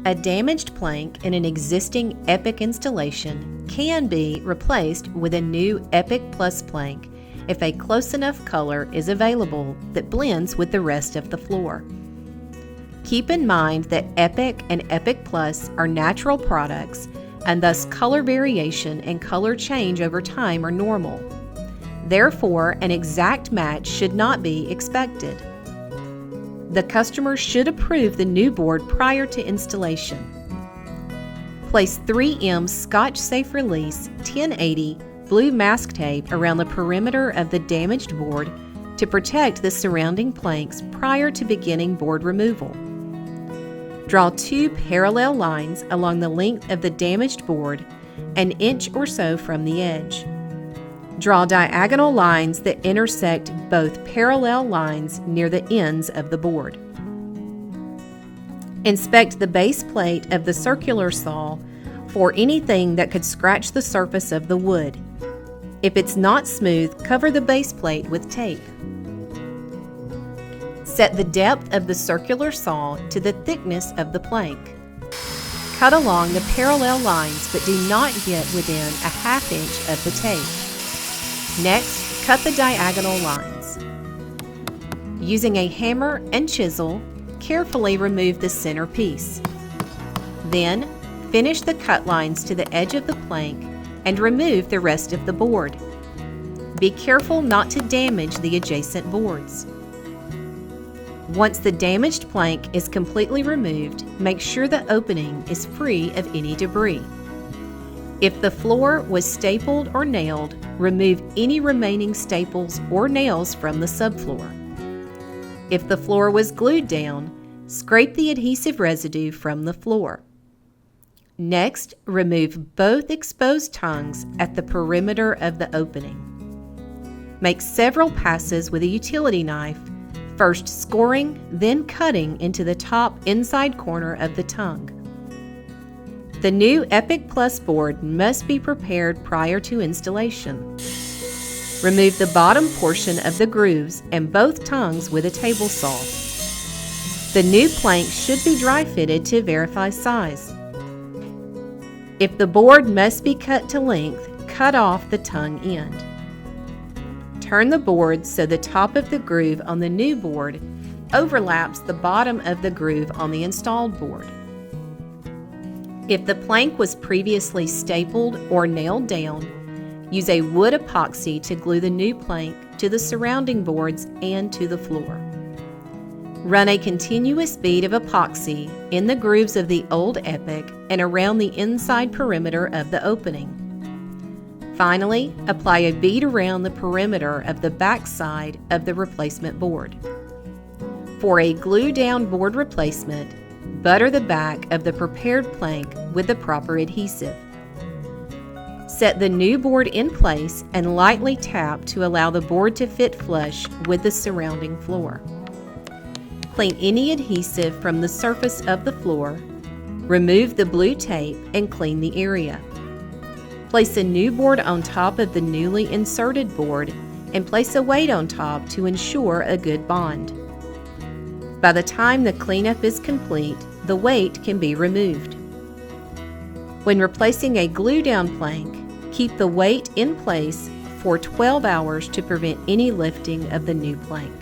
A damaged plank in an existing EPIC installation can be replaced with a new EPIC Plus plank if a close enough color is available that blends with the rest of the floor. Keep in mind that EPIC and EPIC Plus are natural products, and thus color variation and color change over time are normal. Therefore, an exact match should not be expected. The customer should approve the new board prior to installation. Place 3M Scotch Safe Release 1080 blue mask tape around the perimeter of the damaged board to protect the surrounding planks prior to beginning board removal. Draw 2 parallel lines along the length of the damaged board, an inch or so from the edge. Draw diagonal lines that intersect both parallel lines near the ends of the board. Inspect the base plate of the circular saw for anything that could scratch the surface of the wood. If it's not smooth, cover the base plate with tape. Set the depth of the circular saw to the thickness of the plank. Cut along the parallel lines but do not get within a ½ inch of the tape. Next, cut the diagonal lines. Using a hammer and chisel, carefully remove the center piece. Then, finish the cut lines to the edge of the plank and remove the rest of the board. Be careful not to damage the adjacent boards. Once the damaged plank is completely removed, make sure the opening is free of any debris. If the floor was stapled or nailed, remove any remaining staples or nails from the subfloor. If the floor was glued down, scrape the adhesive residue from the floor. Next, remove both exposed tongues at the perimeter of the opening. Make several passes with a utility knife, first scoring, then cutting into the top inside corner of the tongue. The new EPIC Plus board must be prepared prior to installation. Remove the bottom portion of the grooves and both tongues with a table saw. The new plank should be dry fitted to verify size. If the board must be cut to length, cut off the tongue end. Turn the board so the top of the groove on the new board overlaps the bottom of the groove on the installed board. If the plank was previously stapled or nailed down, use a wood epoxy to glue the new plank to the surrounding boards and to the floor. Run a continuous bead of epoxy in the grooves of the old EPIC and around the inside perimeter of the opening. Finally, apply a bead around the perimeter of the back side of the replacement board. For a glue-down board replacement, butter the back of the prepared plank with the proper adhesive. Set the new board in place and lightly tap to allow the board to fit flush with the surrounding floor. Clean any adhesive from the surface of the floor, remove the blue tape, and clean the area. Place a new board on top of the newly inserted board and place a weight on top to ensure a good bond. By the time the cleanup is complete, the weight can be removed. When replacing a glue-down plank, keep the weight in place for 12 hours to prevent any lifting of the new plank.